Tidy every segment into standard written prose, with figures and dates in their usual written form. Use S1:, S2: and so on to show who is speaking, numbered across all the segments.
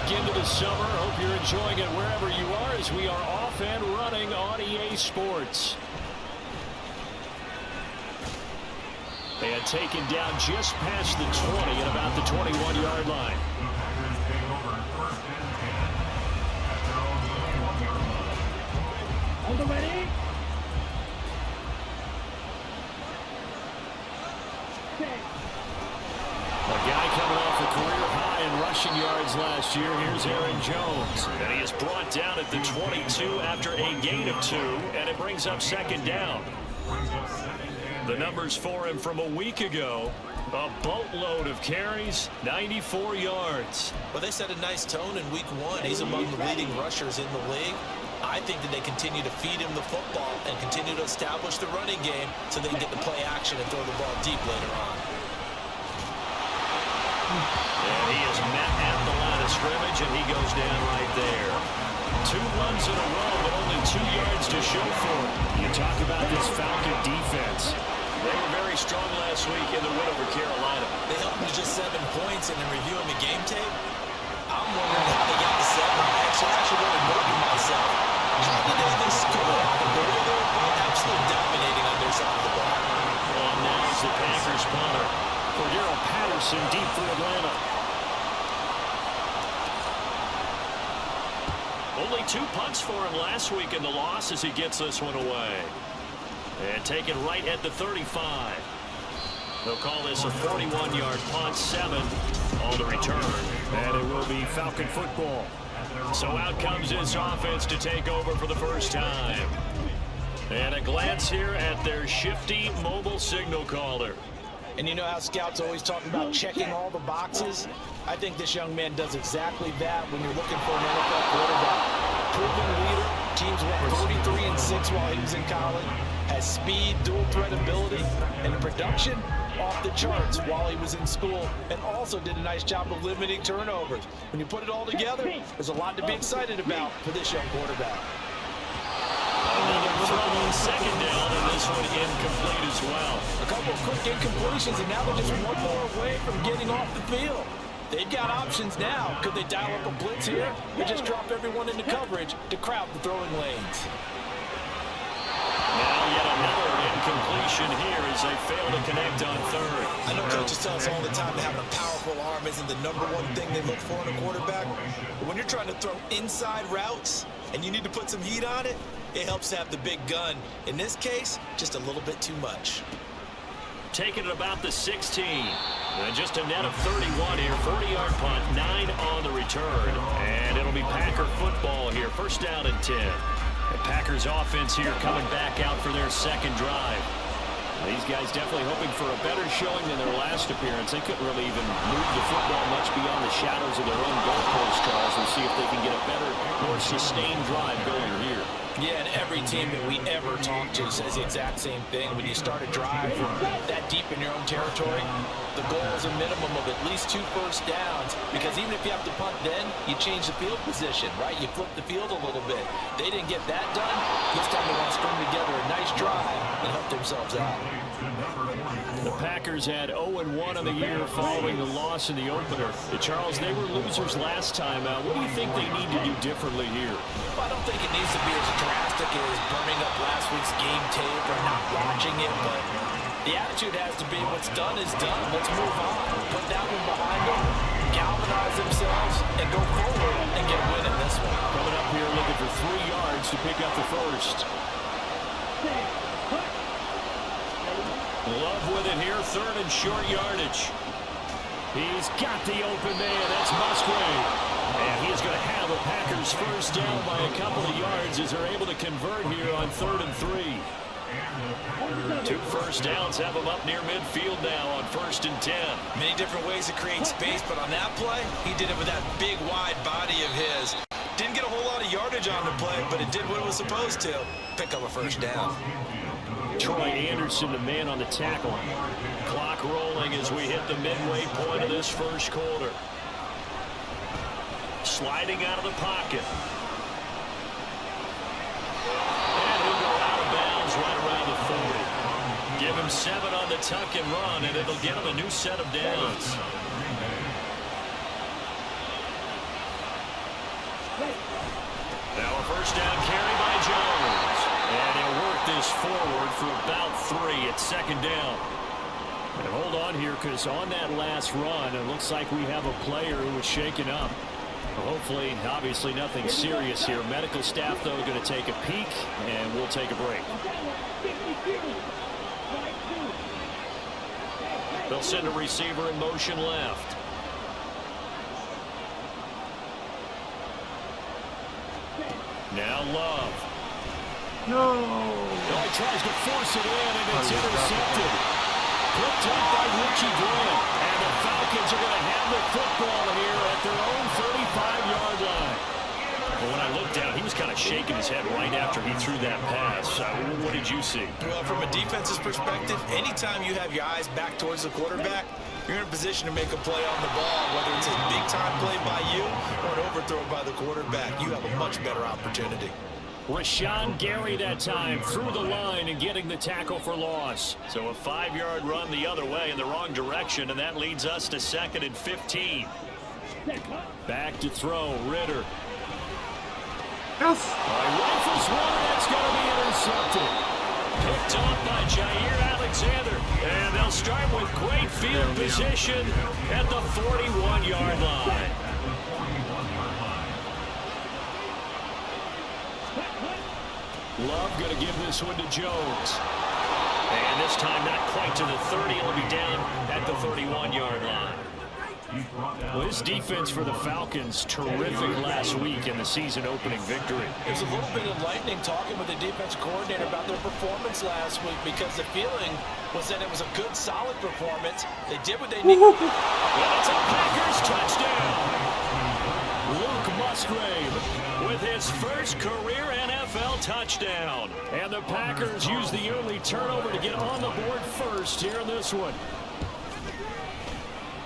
S1: back into the summer. Hope you're enjoying it wherever you are as we are off and running on EA Sports. And taken down just past the 20 at about the 21-yard line.
S2: Hold on, ready?
S1: A guy coming off a career high in rushing yards last year. Here's Aaron Jones. And he is brought down at the 22 after a gain of 2. And it brings up second down. The numbers for him from a week ago. A boatload of carries, 94 yards.
S3: Well, they set a nice tone in week 1. He's among the leading rushers in the league. I think that they continue to feed him the football and continue to establish the running game so they can get the play action and throw the ball deep later on.
S1: And he is met at the line of scrimmage, and he goes down right there. 2 runs in a row, but only 2 yards to show for it. You talk about this Falcon defense. They were very strong last week in the win over Carolina.
S3: They held them to just 7 points, and in reviewing the game tape, I'm wondering how they got to 7. I actually really working myself. How did they score? They're absolutely dominating on their side of the ball.
S1: Well, now is the Packers punter. Cordero Patterson deep for Atlanta. Only 2 punts for him last week in the loss as he gets this one away. And taken right at the 35. They'll call this a 41-yard punt, 7 on the return. And it will be Falcon football. So out comes this offense to take over for the first time. And a glance here at their shifty mobile signal caller.
S3: And you know how scouts always talk about checking all the boxes? I think this young man does exactly that when you're looking for an NFL quarterback. Proven leader, teams went 43-6 while he was in college, has speed, dual threat ability, and the production off the charts while he was in school, and also did a nice job of limiting turnovers. When you put it all together, there's a lot to be excited about for this young quarterback.
S1: Another throw on second down, and this one incomplete as well.
S3: A couple of quick incompletions, and now they're just one more away from getting off the field. They've got options now. Could they dial up a blitz here or just drop everyone into coverage to crowd the throwing lanes?
S1: Now yet another incompletion here as they fail to connect on third.
S3: I know coaches tell us all the time that having a powerful arm isn't the #1 thing they look for in a quarterback. But when you're trying to throw inside routes and you need to put some heat on it, it helps to have the big gun. In this case, just a little bit too much.
S1: Taking it about the 16. And just a net of 31 here. 40-yard punt, 9 on the return. And it'll be Packer football here. First down and 10. The Packers offense here coming back out for their second drive. These guys definitely hoping for a better showing than their last appearance. They couldn't really even move the football much beyond the shadows of their own goalpost, Charles. We'll see if they can get a better, more sustained drive going here.
S3: Yeah, and every team that we ever talk to says the exact same thing. When you start a drive from that deep in your own territory, the goal is a minimum of at least 2 first downs, because even if you have to punt then, you change the field position, right? You flip the field a little bit. They didn't get that done. This time they want to string together a nice drive and help themselves out.
S1: The Packers had 0-1 on the year following the loss in the opener. Charles, they were losers last time out. What do you think they need to do differently here?
S3: Well, I don't think it needs to be as drastic as burning up last week's game tape or not watching it, but the attitude has to be what's done is done. Let's move on. Put that one behind them, galvanize themselves, and go forward and get a win in this one.
S1: Coming up here looking for 3 yards to pick up the first. Love with it here, 3rd and short yardage. He's got the open man. That's Musgrave. And he is going to have a Packers first down by a couple of yards as they're able to convert here on 3rd and 3. 2 first downs have him up near midfield now on 1st and 10.
S3: Many different ways to create space, but on that play, he did it with that big, wide body of his. Didn't get a whole lot of yardage on the play, but it did what it was supposed to. Pick up a first down.
S1: Troy Anderson, the man on the tackle. Clock rolling as we hit the midway point of this first quarter. Sliding out of the pocket. And he'll go out of bounds right around the 40. Give him 7 on the tuck and run, and it'll get him a new set of downs. First down carry by Jones. And he'll work this forward for about 3 at second down. And hold on here, because on that last run, it looks like we have a player who was shaken up. Hopefully, obviously nothing serious here. Medical staff, though, going to take a peek, and we'll take a break. They'll send a receiver in motion left. Now Love.
S2: No.
S1: Oh, he tries to force it in, and it's intercepted. Picked up by Richie Grant. And the Falcons are going to have the football here at their own 35-yard line. Well, when I looked down, he was kind of shaking his head right after he threw that pass. What did you see?
S3: Well, from a defense's perspective, anytime you have your eyes back towards the quarterback, you're in a position to make a play on the ball, whether it's a big-time play by you or an overthrow by the quarterback. You have a much better opportunity.
S1: Rashawn Gary that time through the line and getting the tackle for loss. So a 5-yard run the other way in the wrong direction, and that leads us to 2nd and 15. Back to throw, Ridder.
S2: Yes.
S1: Rifles one, that's going to be intercepted. Picked up by Jair Alexander. And they'll start with great field position at the 41-yard line. Love going to give this one to Jones. And this time not quite to the 30. It'll be down at the 31-yard line. Well, this defense for the Falcons, terrific last week in the season-opening victory.
S3: It was a little bit enlightening talking with the defense coordinator about their performance last week, because the feeling was that it was a good, solid performance. They did what they needed.
S1: Well, it's a Packers touchdown. Luke Musgrave with his first career NFL touchdown. And the Packers use the early turnover to get on the board first here in this one.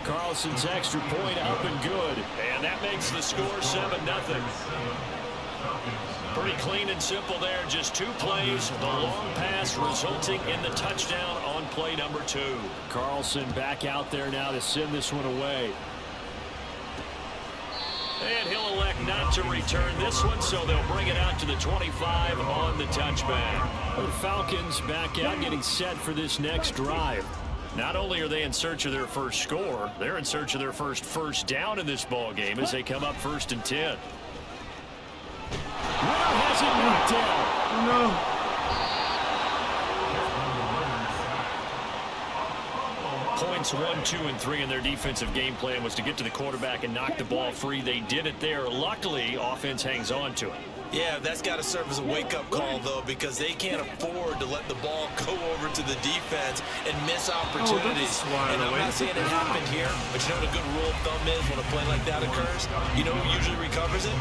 S1: Carlson's extra point up and good. And that makes the score 7-0. Pretty clean and simple there. Just 2 plays. The long pass resulting in the touchdown on play number 2. Carlson back out there now to send this one away. And he'll elect not to return this one, so they'll bring it out to the 25 on the touchback. The Falcons back out, getting set for this next drive. Not only are they in search of their first score, they're in search of their first down in this ball game as they come up 1st and 10. Ridder has it knocked down.
S2: No.
S1: Points 1, 2, and 3 in their defensive game plan was to get to the quarterback and knock the ball free. They did it there. Luckily, offense hangs on to it.
S3: Yeah, that's got to serve as a wake-up call, though, because they can't afford to let the ball go over to the defense and miss opportunities. And I'm not saying it happened here, but you know what a good rule of thumb is when a play like that occurs? You know who usually recovers it?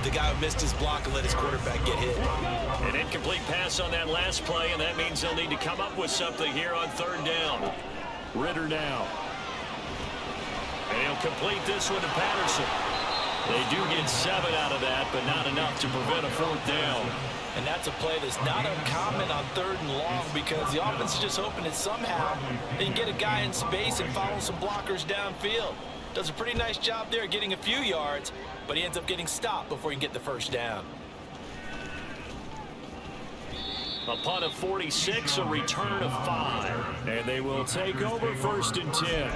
S3: The guy who missed his block and let his quarterback get hit.
S1: An incomplete pass on that last play, and that means they'll need to come up with something here on 3rd down. Ridder now. And he'll complete this one to Patterson. They do get 7 out of that, but not enough to prevent a 4th down.
S3: And that's a play that's not uncommon on 3rd and long, because the offense is just hoping that somehow they can get a guy in space and follow some blockers downfield. Does a pretty nice job there getting a few yards, but he ends up getting stopped before he can get the 1st down.
S1: A punt of 46, a return of 5. And they will take over 1st and 10.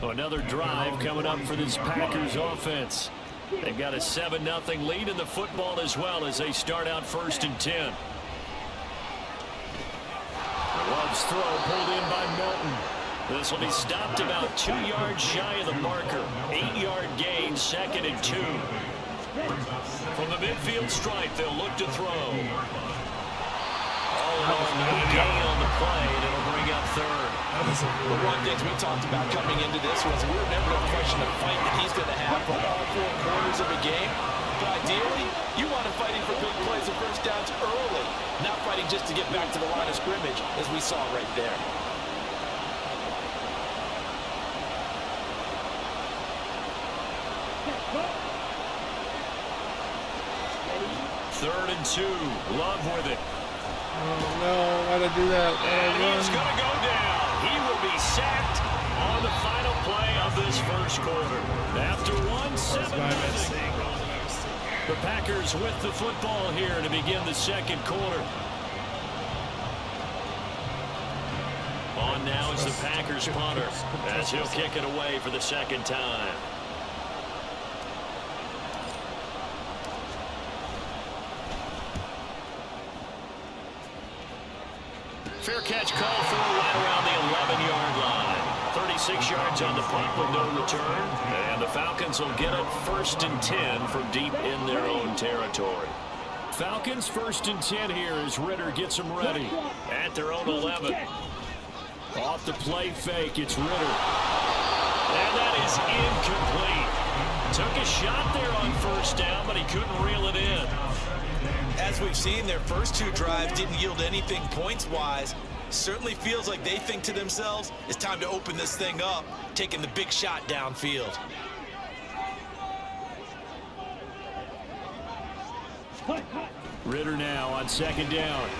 S1: Another drive coming up for this Packers offense. They've got a 7-0 lead in the football as well as they start out 1st and 10. Love's throw pulled in by Milton. This will be stopped about 2 yards shy of the marker. 8-yard gain, 2nd and 2. From the midfield stripe, they'll look to throw. No gain on the play, and it'll bring up 3rd.
S3: One of the things we talked about coming into this was we were never going to question the fight that he's going to have for all 4 quarters of a game. But ideally, you want him fighting for big plays and 1st downs early, not fighting just to get back to the line of scrimmage, as we saw right there.
S1: Third and 2. Love with it.
S2: Oh, no. Why'd I do that?
S1: And he's going to go down. He will be sacked on the final play of this 1st quarter. After 1-7. The Packers with the football here to begin the second quarter. On now is the Packers punter as he'll kick it away for the second time. Fair catch called for right around the 11-yard line. 36 yards on the punt with no return. And the Falcons will get it 1st and 10 from deep in their own territory. Falcons 1st and 10 here as Ridder gets them ready at their own 11. Off the play fake, it's Ridder. And that is incomplete. Took a shot there on 1st down, but he couldn't reel it in.
S3: As we've seen, their first 2 drives didn't yield anything points-wise. Certainly feels like they think to themselves, it's time to open this thing up, taking the big shot downfield.
S1: Ridder now on 2nd down.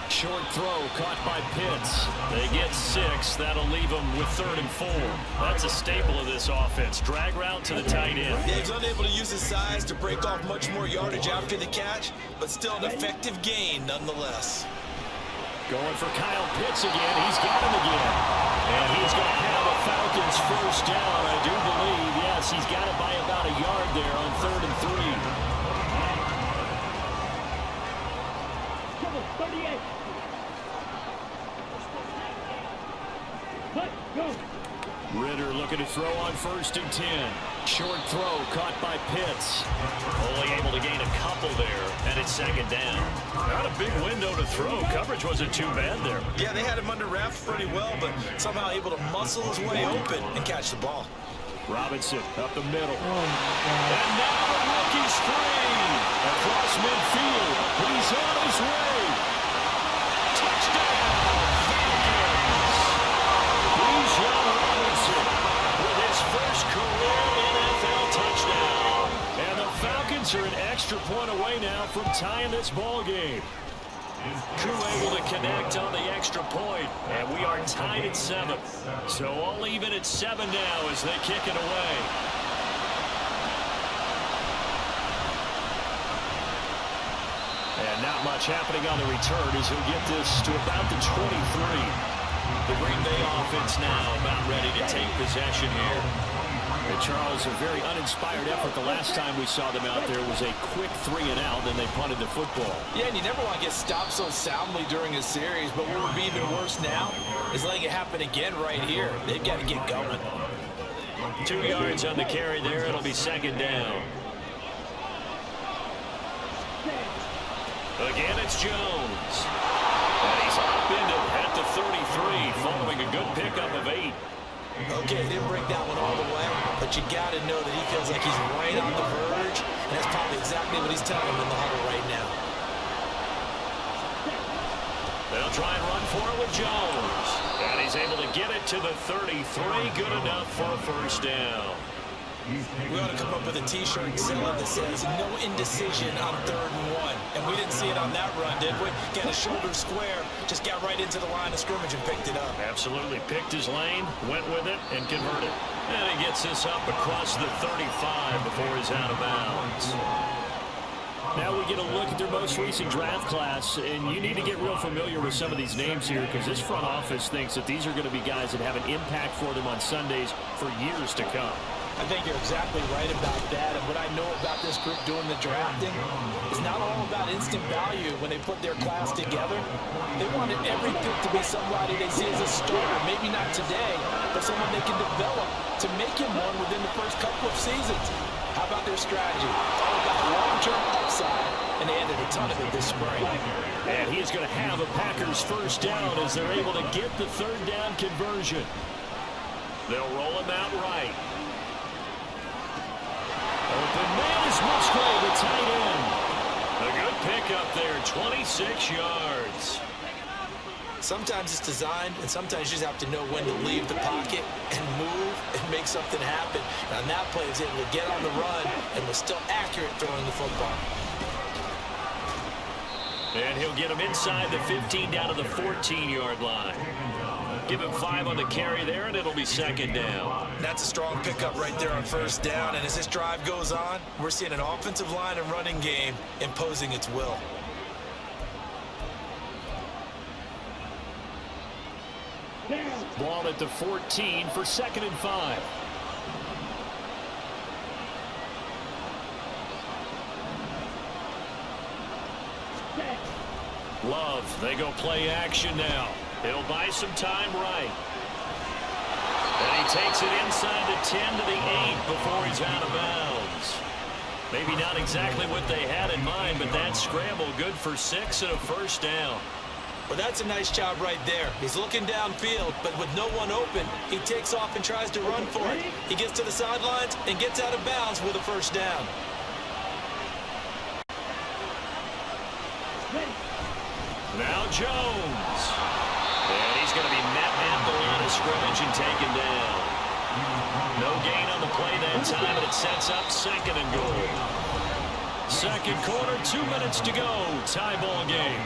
S1: Short throw caught by Pitts. They get 6. That'll leave them with 3rd and 4. That's a staple of this offense. Drag route to the tight end.
S3: Yeah, he's unable to use his size to break off much more yardage after the catch, but still an effective gain nonetheless.
S1: Going for Kyle Pitts again. He's got him again. And he's going to have a Falcons 1st down, I do believe. Yes, he's got it by about a yard there on 3rd and 3. 38. Ridder looking to throw on 1st and 10. Short throw caught by Pitts. Only able to gain a couple there, and it's 2nd down. Not a big window to throw. Coverage wasn't too bad there.
S3: Yeah, they had him under wraps pretty well, but somehow able to muscle his way open and catch the ball.
S1: Robinson up the middle. And now the rookie's free. Across midfield. He's on his way. Touchdown. Robinson with his first career NFL touchdown. And the Falcons are an extra point away now from tying this ball game. Koo able to connect on the extra point, and we are tied at 7. So all even at 7 now as they kick it away. And not much happening on the return as he'll get this to about the 23. The Green Bay offense now about ready to take possession here. And Charles, a very uninspired effort the last time we saw them out there was a quick 3-and-out, then they punted the football.
S3: Yeah, and you never want to get stopped so soundly during a series, but what would be even worse now is letting it happen again right here. They've got to get going.
S1: 2 yards on the carry there. It'll be 2nd down. Again, it's Jones. And he's upended at the 33, following a good pickup of 8.
S3: Okay, didn't break that one all the way, but you got to know that he feels like he's right on the verge, and that's probably exactly what he's telling him in the huddle right now.
S1: They'll try and run for it with Jones. And he's able to get it to the 33, good enough for a 1st down.
S3: We ought to come up with a T-shirt and sell it that says, no indecision on 3rd and 1. And we didn't see it on that run, did we? Got his shoulder square, just got right into the line of scrimmage and picked it up.
S1: Absolutely. Picked his lane, went with it, and converted. And he gets this up across the 35 before he's out of bounds. Now we get a look at their most recent draft class, and you need to get real familiar with some of these names here because this front office thinks that these are going to be guys that have an impact for them on Sundays for years to come.
S3: I think you're exactly right about that, and what I know about this group doing the drafting is not all about instant value when they put their class together. They wanted every pick to be somebody they see as a starter, maybe not today, but someone they can develop to make him one within the first couple of seasons. How about their strategy? All about long-term upside, and they added a ton of it this spring.
S1: And he's going to have a Packers 1st down as they're able to get the 3rd down conversion. They'll roll him out right. Open man is Musgrave, the tight end. A good pickup there, 26 yards.
S3: Sometimes it's designed, and sometimes you just have to know when to leave the pocket and move and make something happen. And on that play, he was able to get on the run and was still accurate throwing the football.
S1: And he'll get him inside the 15 down to the 14-yard line. Give him 5 on the carry there, and it'll be second down.
S3: That's a strong pickup right there on first down. And as this drive goes on, we're seeing an offensive line and running game imposing its will.
S1: Ball at the 14 for 2nd and 5. Love, they go play action now. He'll buy some time right. And he takes it inside the 10 to the 8 before he's out of bounds. Maybe not exactly what they had in mind, but that scramble good for 6 and a first down.
S3: Well, that's a nice job right there. He's looking downfield, but with no one open, he takes off and tries to run for it. He gets to the sidelines and gets out of bounds with a first down.
S1: Now Jones. And he's going to be met at the line of scrimmage and taken down. No gain on the play that time, and it sets up 2nd and goal. Second quarter, 2 minutes to go. Tie ball game.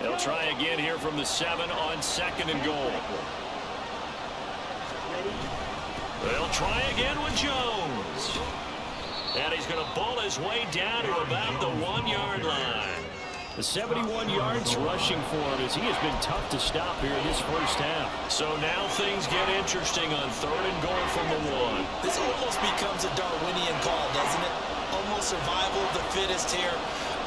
S1: They'll try again here from the 7 on 2nd and goal. They'll try again with Jones. And he's going to ball his way down to about the 1-yard line. The 71 yards rushing for him as he has been tough to stop here in this first half. So now things get interesting on 3rd and goal from the 1.
S3: This almost becomes a Darwinian call, doesn't it? Almost survival of the fittest here.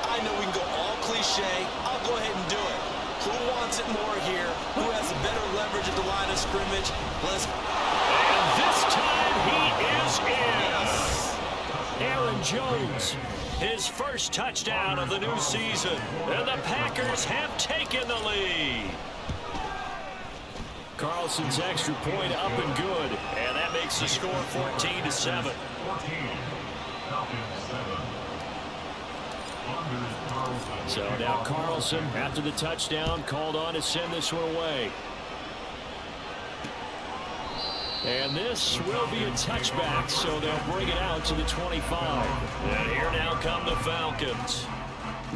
S3: I know we can go all cliche. I'll go ahead and do it. Who wants it more here? Who has a better leverage at the line of scrimmage?
S1: And this time he is in. Aaron Jones, his first touchdown of the new season. And the Packers have taken the lead. Carlson's extra point up and good. And that makes the score 14-7. So now Carlson, after the touchdown, called on to send this one away. And this will be a touchback, so they'll bring it out to the 25. And here now come the Falcons.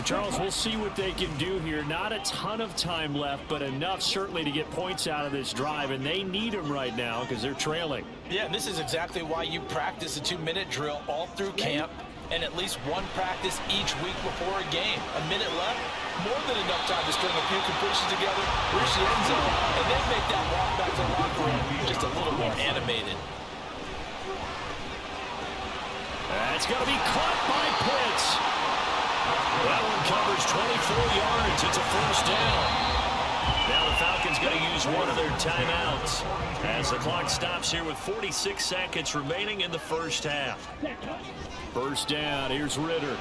S1: Charles, we'll see what they can do here. Not a ton of time left, but enough certainly to get points out of this drive, and they need them right now because they're trailing.
S3: Yeah, and this is exactly why you practice a 2-minute drill all through camp and at least one practice each week before a game. A minute left, more than enough time to string a few completions together, reach the end zone, and then make that walk back to the locker room just a little more animated.
S1: That's going to be caught by Pitts. That one covers 24 yards. It's a first down. Now the Falcons going to use one of their timeouts as the clock stops here with 46 seconds remaining in the first half. First down, here's Ridder.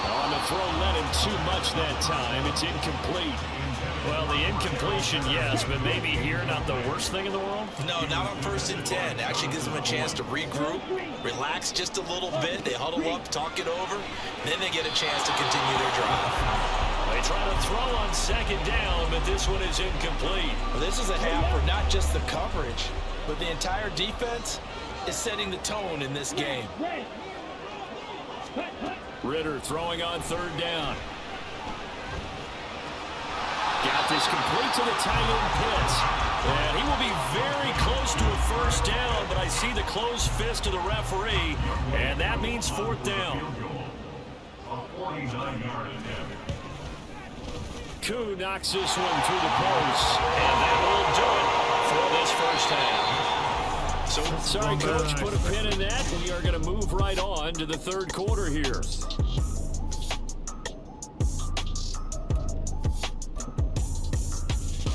S1: On the throw, led him too much that time. It's incomplete. Well, the incompletion, yes, but maybe here not the worst thing in the world?
S3: No, not on 1st and 10. Actually gives them a chance to regroup, relax just a little bit. They huddle up, talk it over. Then they get a chance to continue their drive.
S1: They try to throw on 2nd down, but this one is incomplete.
S3: Well, this is a half where not just the coverage, but the entire defense is setting the tone in this game.
S1: Ridder throwing on 3rd down. Got this complete to the tight end Pitts. And he will be very close to a first down, but I see the closed fist of the referee, and that means 4th down. Koo knocks this one through the post, and that will do it for this first half. So, sorry, Coach, put a pin in that. We are going to move right on to the 3rd quarter here.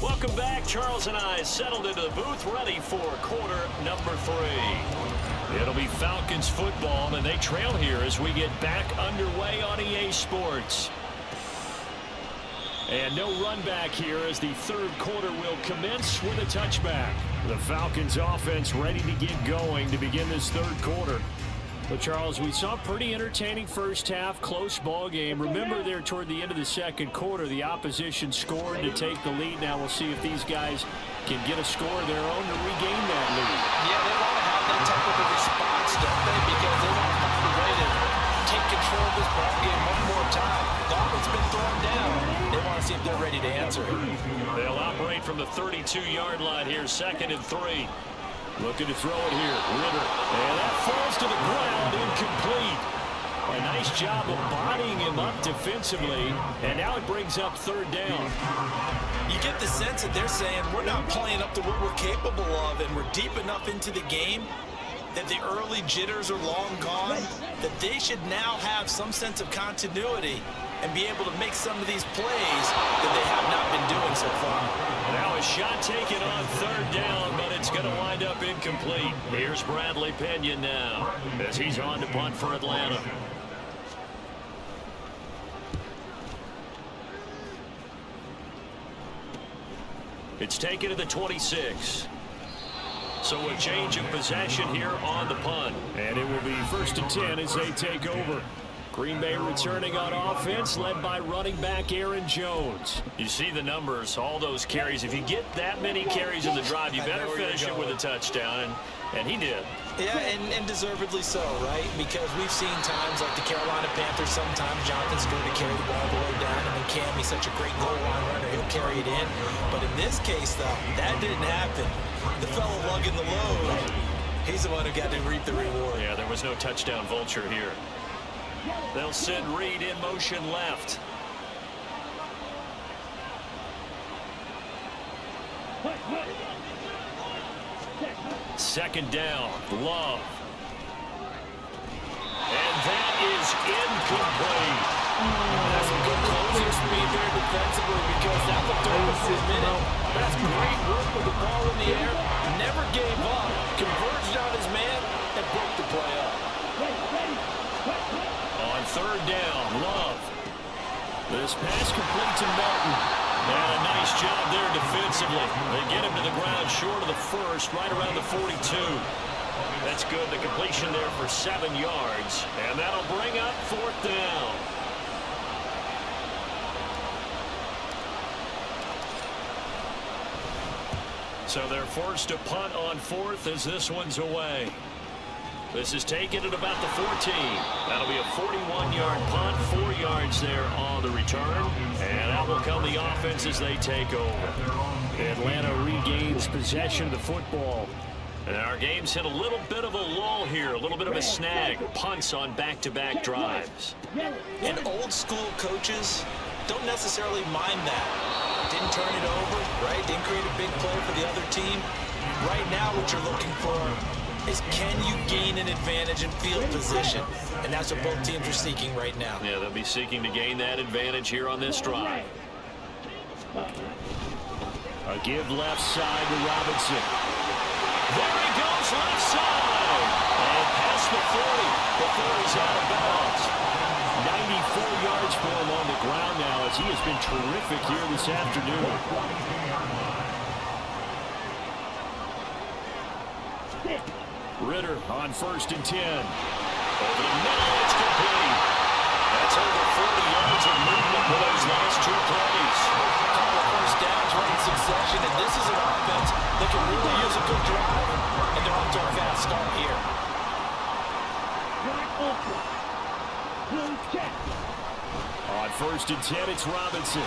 S1: Welcome back. Charles and I settled into the booth, ready for quarter number 3. It'll be Falcons football, and they trail here as we get back underway on EA Sports. And no run back here as the 3rd quarter will commence with a touchback. The Falcons offense ready to get going to begin this 3rd quarter. Well, Charles, we saw a pretty entertaining first half, close ball game. Remember there toward the end of the second quarter, the opposition scored to take the lead. Now we'll see if these guys can get a score of their own to regain that lead.
S3: Yeah, they want to have that type of a response, don't they? Because they want to find a way to take control of this ball game one more time. Gauntlet's been thrown down. They want to see if they're ready to answer it.
S1: They'll operate from the 32-yard line here, 2nd and 3. Looking to throw it here, Ridder. And that falls to the ground, incomplete. A nice job of bodying him up defensively. And now it brings up 3rd down.
S3: You get the sense that they're saying we're not playing up to what we're capable of, and we're deep enough into the game that the early jitters are long gone, that they should now have some sense of continuity and be able to make some of these plays that they have not been doing so far.
S1: Now a shot taken on 3rd down, but it's going to wind up incomplete. Here's Bradley Pena now as he's on to punt for Atlanta. It's taken to the 26. So a change of possession here on the punt. And it will be 1st and 10 as they take over. Green Bay returning on offense, led by running back Aaron Jones. You see the numbers, all those carries. If you get that many carries in the drive, you better finish it with a touchdown, and he did.
S3: Yeah, and deservedly so, right? Because we've seen times like the Carolina Panthers, sometimes Jonathan Stewart to carry the ball all the way down, and then Cam, he's such a great goal line runner, he'll carry it in. But in this case, though, that didn't happen. The fellow lugging the load, he's the one who got to reap the reward.
S1: Yeah, there was no touchdown vulture here. They'll send Reed in motion left. Second down, Love. And that is incomplete.
S3: That's some good closing speed there defensively, because that looked open for a minute. That's great work with the ball in the air. Never gave up. Converged on his man and broke the play up.
S1: On 3rd down, Love. This pass complete to Melton. And a nice job there defensively. They get him to the ground short of the 1st, right around the 42. That's good. The completion there for 7 yards. And that'll bring up 4th down. So they're forced to punt on 4th as this one's away. This is taken at about the 14. That'll be a 41-yard punt, 4 yards there on the return. And that will come the offense as they take over. Atlanta regains possession of the football. And our game's hit a little bit of a lull here, a little bit of a snag. Punts on back-to-back drives.
S3: And old-school coaches don't necessarily mind that. Didn't turn it over, right? Didn't create a big play for the other team. Right now what you're looking for is, can you gain an advantage in field position? And that's what both teams are seeking right now.
S1: Yeah, they'll be seeking to gain that advantage here on this drive. A give left side to Robinson. There he goes, left side. And past the 40 before he's out of bounds. 94 yards for him on the ground now, as he has been terrific here this afternoon. Ridder on 1st and 10. Over the middle, it's complete. That's over 40 yards of movement for those last 2 plays.
S3: Couple of first downs right in succession, and this is an offense that can really use a good drive, and they're off to a fast start here.
S1: On 1st and 10, it's Robinson.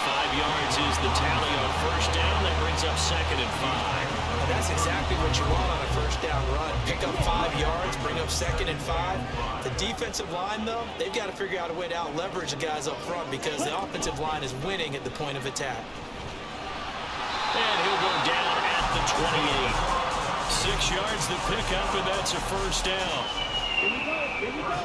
S1: 5 yards is the tally on 1st down. That brings up 2nd and 5.
S3: And that's exactly what you want on a first down run. Pick up 5 yards, bring up 2nd and 5. The defensive line, though, they've got to figure out a way to out-leverage the guys up front, because the offensive line is winning at the point of attack.
S1: And he'll go down at the 28. 6 yards to pick up, and that's a first down. Here we go.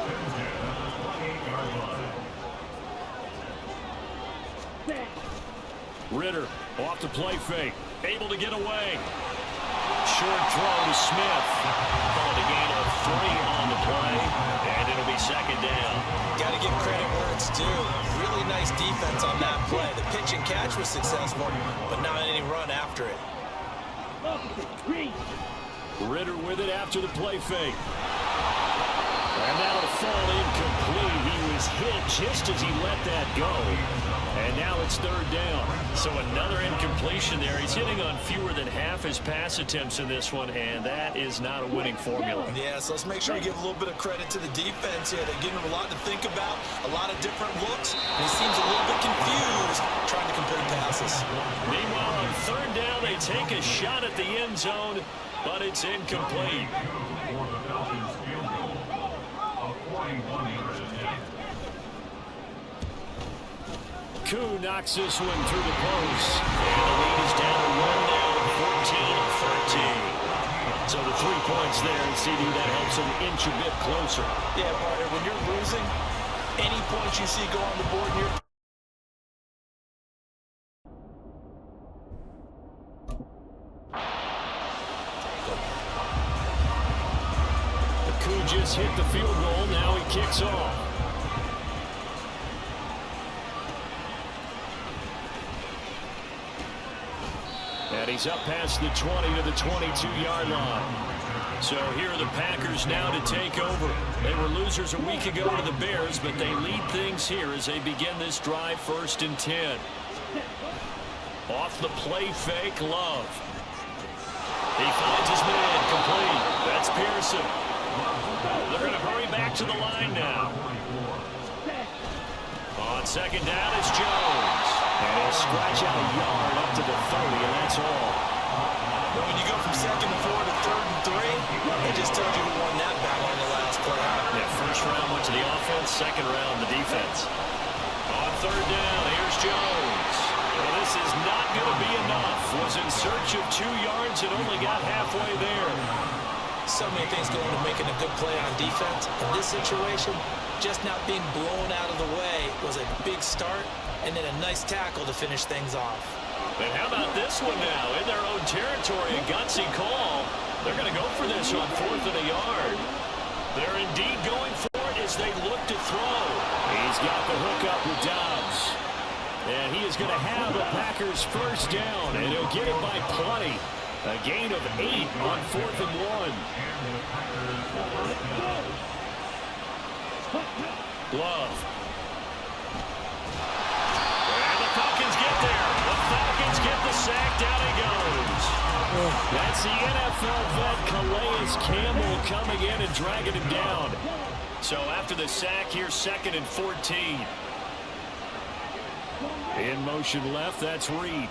S1: Ridder off the play fake, able to get away. Short throw to Smith. Called a gain of 3 on the play, and it'll be 2nd down.
S3: Got to give credit where it's due. Really nice defense on that play. The pitch and catch was successful, but not any run after it.
S1: Ridder with it after the play fake. And that'll fall incomplete. He was hit just as he let that go. And now it's third down. So another incompletion there. He's hitting on fewer than half his pass attempts in this one, and that is not a winning formula.
S3: Yeah, so let's make sure we give a little bit of credit to the defense here. They're giving him a lot to think about, a lot of different looks, and he seems a little bit confused trying to complete passes.
S1: Meanwhile, on third down, they take a shot at the end zone, but it's incomplete. Koo knocks this one through the post. And the lead is down to 1 now, 14-13. So the 3 points there, and CD, that helps them inch a bit closer.
S3: Yeah, partner, when you're losing, any points you see go on the board here.
S1: Koo just hit the field goal. Now he kicks off. And he's up past the 20 to the 22-yard line. So here are the Packers now to take over. They were losers a week ago to the Bears, but they lead things here as they begin this drive 1st and 10. Off the play fake, Love. He finds his man, complete. That's Pearson. They're going to hurry back to the line now. On second down, it's Jones. And he'll scratch out a yard up to the 30, and that's all.
S3: But when you go from 2nd and 4 to 3rd and 3, it just tells you who won that battle on the last play.
S1: Yeah, first round went to the offense, second round the defense. On third down, here's Jones. Well, this is not going to be enough. Was in search of 2 yards and only got halfway there.
S3: So many things go into making a good play on defense. In this situation, just not being blown out of the way was a big start, and then a nice tackle to finish things off.
S1: And how about this one now? In their own territory, a gutsy call. They're going to go for this on 4th and a yard. They're indeed going for it as they look to throw. He's got the hook up with Dobbs. And he is going to have a Packers first down, and he'll get it by plenty. A gain of 8 on 4th and 1. Love. And the Falcons get there. The Falcons get the sack. Down he goes. That's the NFL vet Calais Campbell coming in and dragging him down. So after the sack, here's 2nd and 14. In motion left, that's Reed.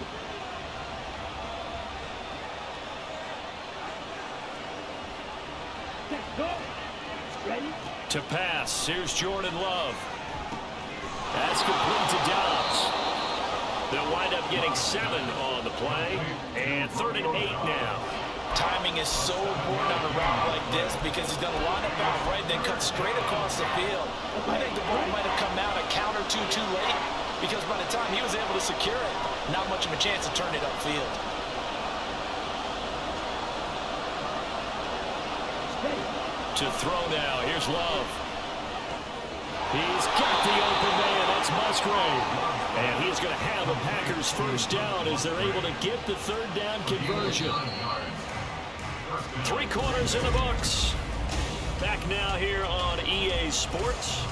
S1: To pass, here's Jordan Love. That's complete to Dobbs. They'll wind up getting 7 on the play, and 3rd and 8 now.
S3: Timing is so important on a route like this because he's going to line up out right, then cut straight across the field. I think the ball might have come out a count or two too late because by the time he was able to secure it, not much of a chance to turn it upfield.
S1: To throw now, here's Love. He's got the open man, that's Musgrave. And he's going to have a Packers first down as they're able to get the 3rd down conversion. 3 quarters in the books. Back now here on EA Sports.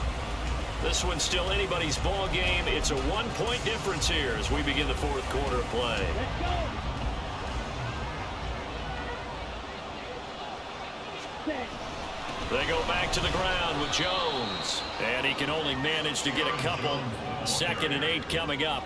S1: This one's still anybody's ball game. It's a 1-point difference here as we begin the 4th quarter of play. They go back to the ground with Jones. And he can only manage to get a couple. 2nd and 8 coming up.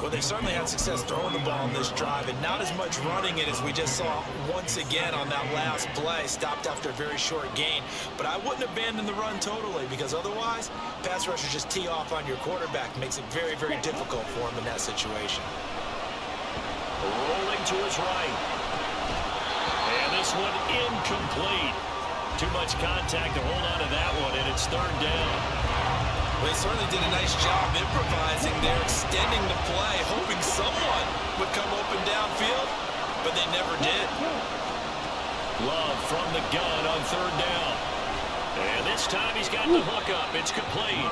S3: Well, they certainly had success throwing the ball on this drive, and not as much running it as we just saw once again on that last play. Stopped after a very short gain. But I wouldn't abandon the run totally because otherwise, pass rushers just tee off on your quarterback. Makes it very, very difficult for him in that situation.
S1: Rolling to his right. And this one incomplete. Too much contact to hold on to that one, and it's 3rd down.
S3: Well, they certainly did a nice job improvising there, extending the play, hoping someone would come open downfield, but they never did.
S1: Love from the gun on 3rd down. And this time he's got the hook up. It's complete.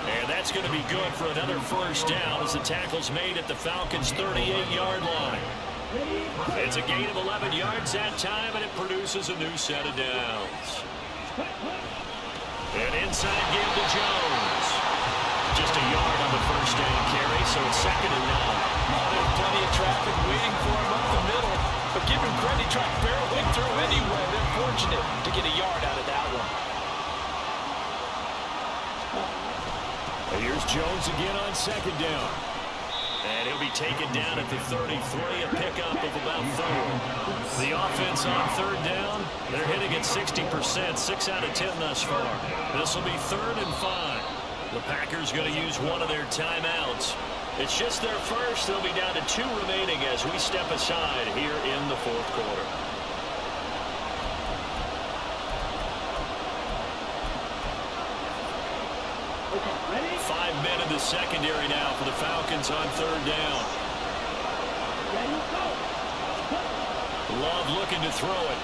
S1: And that's going to be good for another first down as the tackle's made at the Falcons' 38-yard line. It's a gain of 11 yards that time, and it produces a new set of downs. An inside give to Jones. Just a yard on the first down carry, so it's 2nd and 9.
S3: There's plenty of traffic waiting for him up the middle, but give him credit, he tried barreling through anyway. They're fortunate to get a yard out of that one.
S1: Here's Jones again on 2nd down. And he'll be taken down at the 33, a pickup of about 4. The offense on 3rd down, they're hitting at 60%, 6 out of 10 thus far. This will be 3rd and 5. The Packers going to use one of their timeouts. It's just their first. They'll be down to 2 remaining as we step aside here in the 4th quarter.
S4: Okay, ready?
S1: 5 men in the secondary now for the Falcons on 3rd down.
S4: Ready, go.
S1: Love looking to throw it.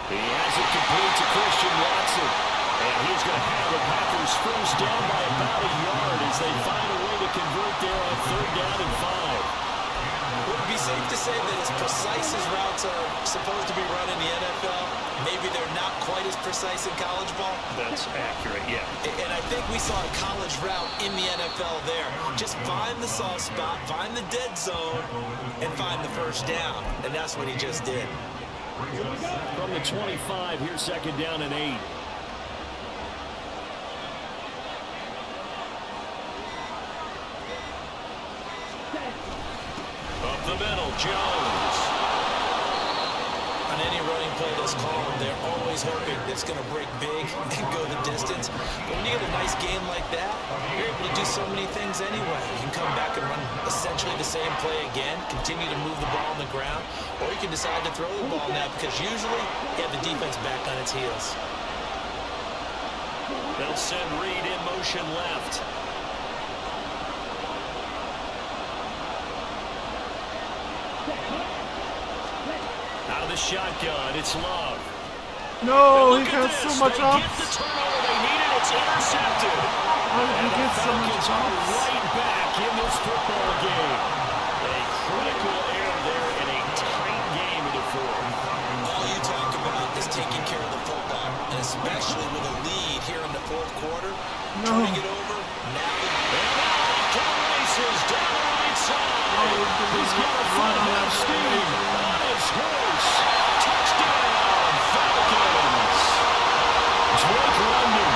S1: He has it complete to Christian Watson. And he's going to have the Packers first down by about a yard as they find a way to convert there on 3rd down and 5.
S3: Would it be safe to say that as precise as routes are supposed to be run in the NFL, maybe they're not quite as precise in college ball?
S1: That's accurate, yeah.
S3: And I think we saw a college route in the NFL there. Just find the soft spot, find the dead zone, and find the first down. And that's what he just did.
S1: From the 25, here's 2nd down and 8. Up the middle, Jones.
S3: On any running play that's called, they're always hoping it's going to break big and go the distance. But when you get a nice game like that, you're able to do so many things anyway. You can come back and run essentially the same play again, continue to move the ball on the ground, or you can decide to throw the ball now because usually you have the defense back on its heels.
S1: They'll send Reed in motion left. Out of the shotgun, it's Love.
S2: No, he got so much
S1: They
S2: off.
S1: get the turnover they needed. It's intercepted.
S2: How did he
S1: And the
S2: get so much
S1: Falcons are
S2: off?
S1: right back in this football game. A critical error there in a tight game in the 4th.
S3: All you talk about is taking care of the football, and especially with a lead here in the 4th quarter, turning it over, now
S1: And now off to the races, down the right side. He's got a front half steam on his horse. Touchdown, Falcons. Drake London,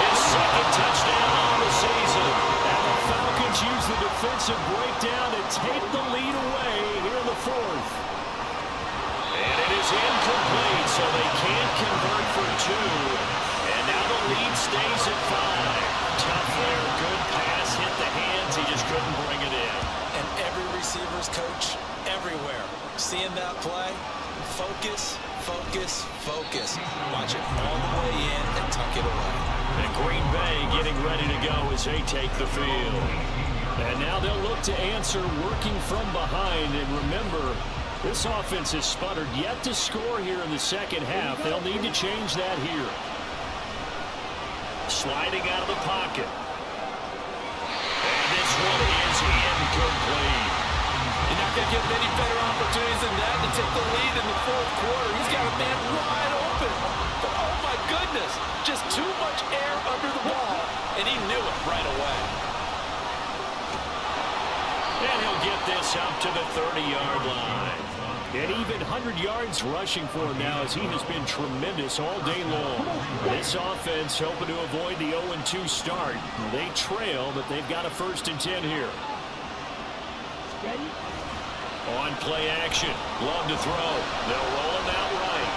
S1: his 2nd touchdown on the season. And the Falcons use the defensive breakdown to take the lead away here in the 4th. And it is incomplete, so they can't convert for 2. And now the lead stays at 5. Tough there, good pass, hit the hands, he just couldn't bring it in.
S3: and every receiver's coach everywhere. Seeing that play, focus, focus, focus. Watch it all the way in and tuck it away.
S1: And Green Bay getting ready to go as they take the field. And now they'll look to answer working from behind. And remember, this offense has sputtered yet to score here in the 2nd half. They'll need to change that here. Sliding out of the pocket. And this one is incomplete.
S3: You're not going to get many better opportunities than that to take the lead in the 4th quarter. He's got a man wide open. But oh my goodness, just too much air under the ball, and he knew it right away.
S1: And he'll get this up to the 30-yard line. And even 100 yards rushing for him now as he has been tremendous all day long. This offense hoping to avoid the 0-2 start. They trail, but they've got a 1st and 10 here.
S4: Ready?
S1: On play action. Love to throw. They'll roll him out right.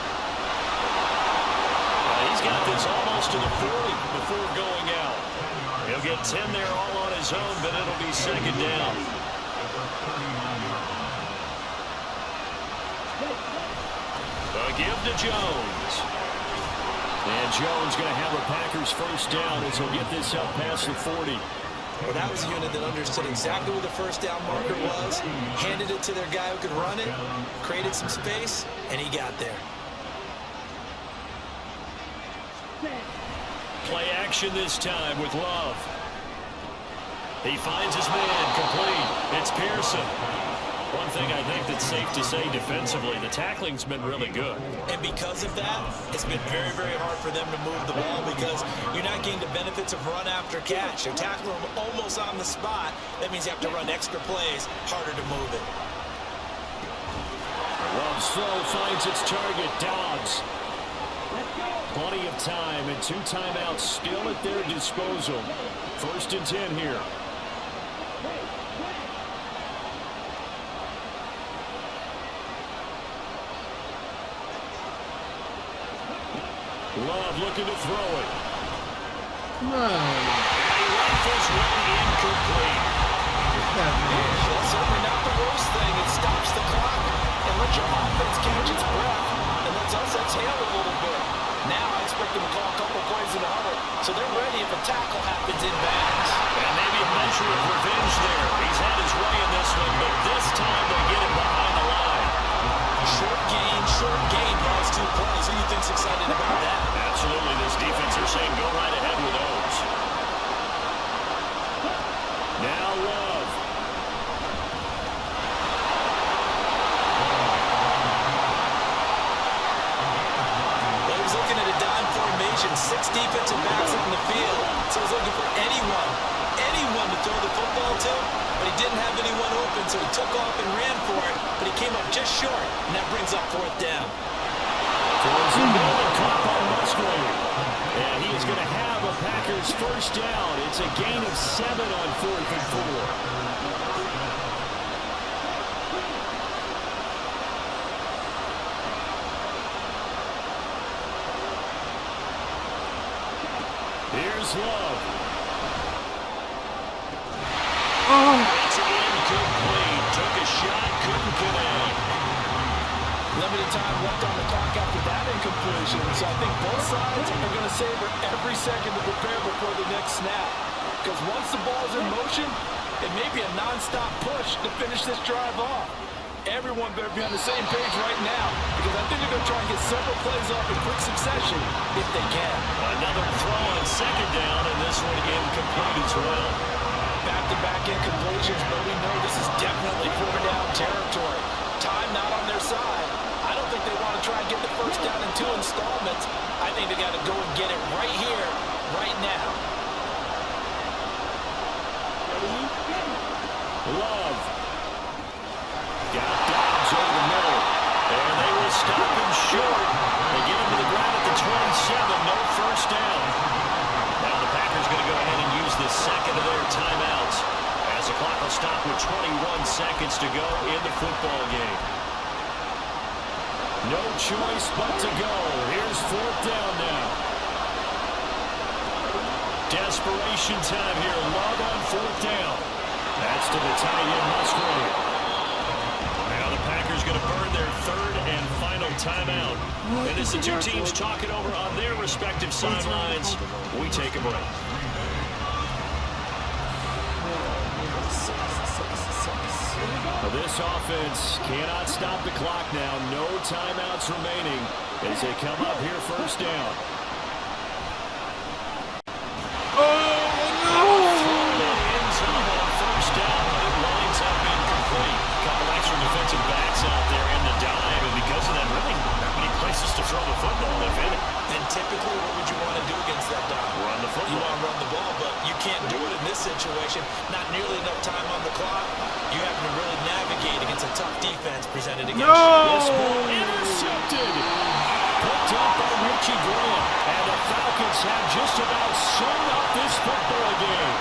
S1: He's got this almost to the 40 before going out. He'll get 10 there all on his own, but it'll be 2nd down. A give to Jones. And Jones going to have a Packers 1st down as he'll get this up past the 40.
S3: Well, that was a unit that understood exactly where the 1st down marker was, handed it to their guy who could run it, created some space, and he got there.
S1: Play action this time with Love. He finds his man complete. It's Pearson. One thing I think that's safe to say defensively, the tackling's been really good.
S3: And because of that, it's been very, very hard for them to move the ball because you're not getting the benefits of run after catch. You're tackling them almost on the spot. That means you have to run extra plays, harder to move it.
S1: Love slow finds its target, Dobbs. Plenty of time and 2 timeouts still at their disposal. 1st and 10 here. Love looking to throw it.
S2: No.
S1: Rifles one incomplete.
S3: That's certainly not the worst thing. It stops the clock and lets your offense catch its breath and lets us exhale a little bit. Now I expect them to call a couple plays in a huddle, so they're ready if a tackle happens in bounds.
S1: And maybe a measure of revenge there. He's had his way in this one, but this time they get him behind the line. Short gain draws 2 plays. Who do you think's excited about that? Absolutely. This defense are saying go right ahead with those. Now Love.
S3: He was looking at a dime formation, 6 defensive backs in the field. So he's looking for anyone to throw the football to, but he didn't have anyone open, so he took off and ran for it, but he came up just short, and that brings up 4th down.
S1: Towards the middle and caught by Musgrave. And he is going to have a Packers 1st down. It's a gain of 7 on 4th and 4. Here's Love. It's incomplete. Took a shot, couldn't connect.
S3: Limited time left on the clock after that incompletion, so I think both sides are going to savor every second to prepare before the next snap. Because once the ball's in motion, it may be a non-stop push to finish this drive off. Everyone better be on the same page right now, because I think they're going to try and get several plays off in quick succession if they can.
S1: Another throw on 2nd down, and this one incomplete as well.
S3: Back-to-back incompletions, but we know this is definitely 4th down territory. Time not on their side. I don't think they want to try and get the 1st down in 2 installments. I think they got to go and get it right here, right now.
S1: Love. Got Dobbs over the middle. And they will stop him short. They get him to the ground at the 27. No 1st down. Now the Packers going to go ahead and use the 2nd of their timeouts as the clock will stop with 21 seconds to go in the football game. No choice but to go. Here's 4th down now. Desperation time here. Love on 4th down. That's to the tight end, Musgrave. Now the Packers going to burn their 3rd and final timeout. And as the 2 teams talk it over on their respective sidelines, we take a break. This offense cannot stop the clock now. No timeouts remaining as they come up here 1st down. Defensive backs out there in the dime, and because of that, really not many places to throw the football, if any.
S3: And typically, what would you want to do against that dime?
S1: Run the football.
S3: You want to run the ball, but you can't do it in this situation. Not nearly enough time on the clock. You have to really navigate against a tough defense presented against you.
S1: This ball intercepted. Picked up by Richie Graham. And the Falcons have just about sewn up this football game.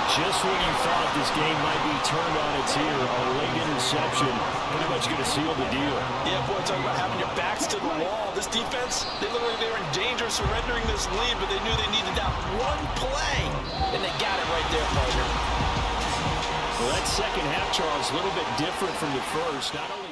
S1: Just when you thought this game might be turned on its ear, a late interception pretty much going to seal the deal.
S3: Yeah, boy, talking about having your backs to the wall. This defense, they look like they were in danger of surrendering this lead, but they knew they needed that one play, and they got it right there, partner.
S1: Well, that second half, Charles, a little bit different from the first. Not only